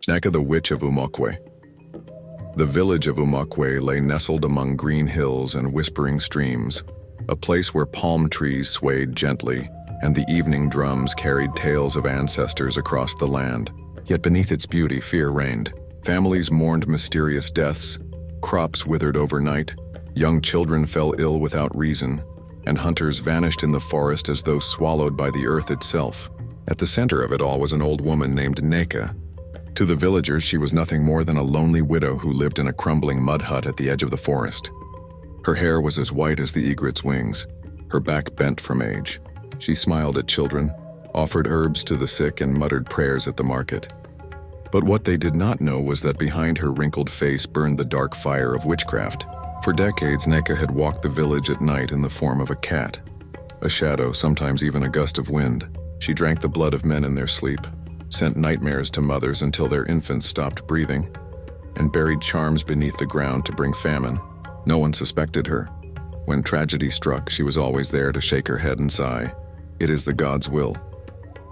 Neka, the Witch of Umokwe. The village of Umokwe lay nestled among green hills and whispering streams, a place where palm trees swayed gently and the evening drums carried tales of ancestors across the land. Yet beneath its beauty, fear reigned. Families mourned mysterious deaths, crops withered overnight, young children fell ill without reason, and hunters vanished in the forest as though swallowed by the earth itself. At the center of it all was an old woman named Neka. To the villagers, she was nothing more than a lonely widow who lived in a crumbling mud hut at the edge of the forest. Her hair was as white as the egret's wings, her back bent from age. She smiled at children, offered herbs to the sick, and muttered prayers at the market. But what they did not know was that behind her wrinkled face burned the dark fire of witchcraft. For decades, Neka had walked the village at night in the form of a cat, a shadow, sometimes even a gust of wind. She drank the blood of men in their sleep, sent nightmares to mothers until their infants stopped breathing, and buried charms beneath the ground to bring famine. No one suspected her. When tragedy struck, she was always there to shake her head and sigh, "It is the God's will."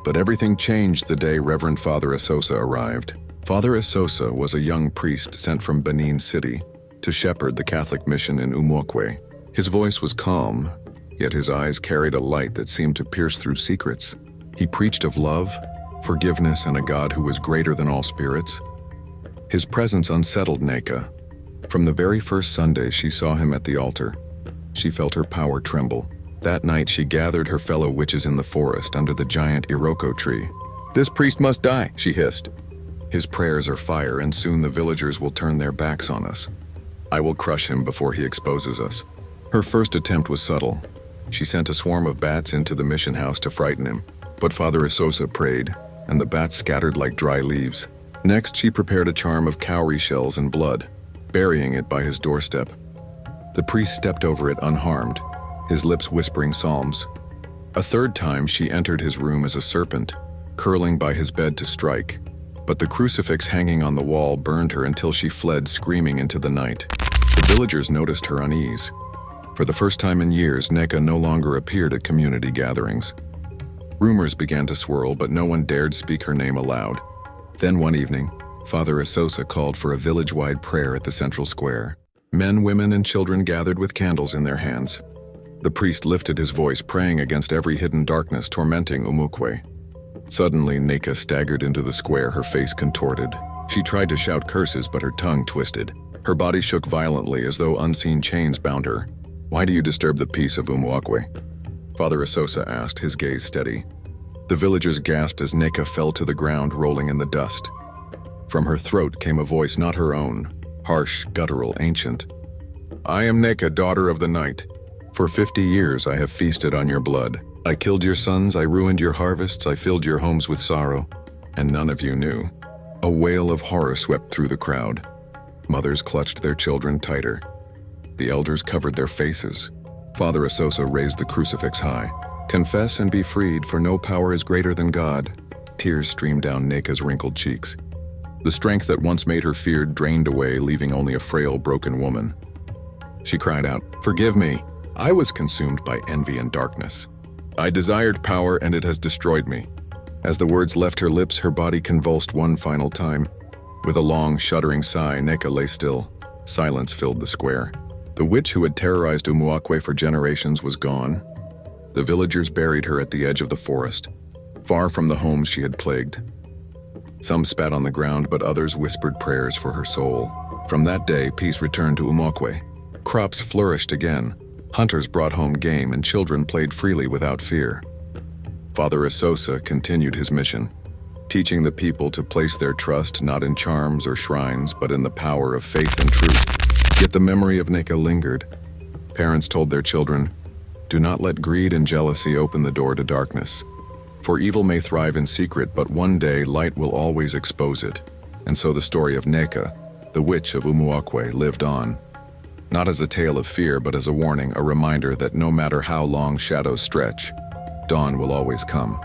But everything changed the day Reverend Father Esosa arrived. Father Esosa was a young priest sent from Benin City to shepherd the Catholic mission in Umokwe. His voice was calm, yet his eyes carried a light that seemed to pierce through secrets. He preached of love, forgiveness, and a God who was greater than all spirits. His presence unsettled Neka. From the very first Sunday she saw him at the altar, she felt her power tremble. That night she gathered her fellow witches in the forest under the giant Iroko tree. "This priest must die," she hissed. "His prayers are fire, and soon the villagers will turn their backs on us. I will crush him before he exposes us." Her first attempt was subtle. She sent a swarm of bats into the mission house to frighten him. But Father Esosa prayed, and the bats scattered like dry leaves. Next, she prepared a charm of cowrie shells and blood, burying it by his doorstep. The priest stepped over it unharmed, his lips whispering psalms. A third time, she entered his room as a serpent, curling by his bed to strike. But the crucifix hanging on the wall burned her until she fled screaming into the night. The villagers noticed her unease. For the first time in years, Neka no longer appeared at community gatherings. Rumors began to swirl, but no one dared speak her name aloud. Then one evening, Father Esosa called for a village-wide prayer at the central square. Men, women, and children gathered with candles in their hands. The priest lifted his voice, praying against every hidden darkness tormenting Umokwe. Suddenly, Neka staggered into the square, her face contorted. She tried to shout curses, but her tongue twisted. Her body shook violently as though unseen chains bound her. "Why do you disturb the peace of Umokwe?" Father Esosa asked, his gaze steady. The villagers gasped as Neka fell to the ground, rolling in the dust. From her throat came a voice not her own, harsh, guttural, ancient. "I am Neka, daughter of the night. For 50 years I have feasted on your blood. I killed your sons, I ruined your harvests, I filled your homes with sorrow, and none of you knew." A wail of horror swept through the crowd. Mothers clutched their children tighter. The elders covered their faces. Father Esosa raised the crucifix high. "Confess and be freed, for no power is greater than God." Tears streamed down Neka's wrinkled cheeks. The strength that once made her feared drained away, leaving only a frail, broken woman. She cried out, "Forgive me. I was consumed by envy and darkness. I desired power, and it has destroyed me." As the words left her lips, her body convulsed one final time. With a long, shuddering sigh, Neka lay still. Silence filled the square. The witch who had terrorized Umokwe for generations was gone. The villagers buried her at the edge of the forest, far from the homes she had plagued. Some spat on the ground, but others whispered prayers for her soul. From that day, peace returned to Umokwe. Crops flourished again. Hunters brought home game, and children played freely without fear. Father Esosa continued his mission, teaching the people to place their trust not in charms or shrines, but in the power of faith and truth. Yet the memory of Neka lingered. Parents told their children, "Do not let greed and jealousy open the door to darkness. For evil may thrive in secret, but one day light will always expose it." And so the story of Neka, the witch of Umokwe, lived on. Not as a tale of fear, but as a warning, a reminder that no matter how long shadows stretch, dawn will always come.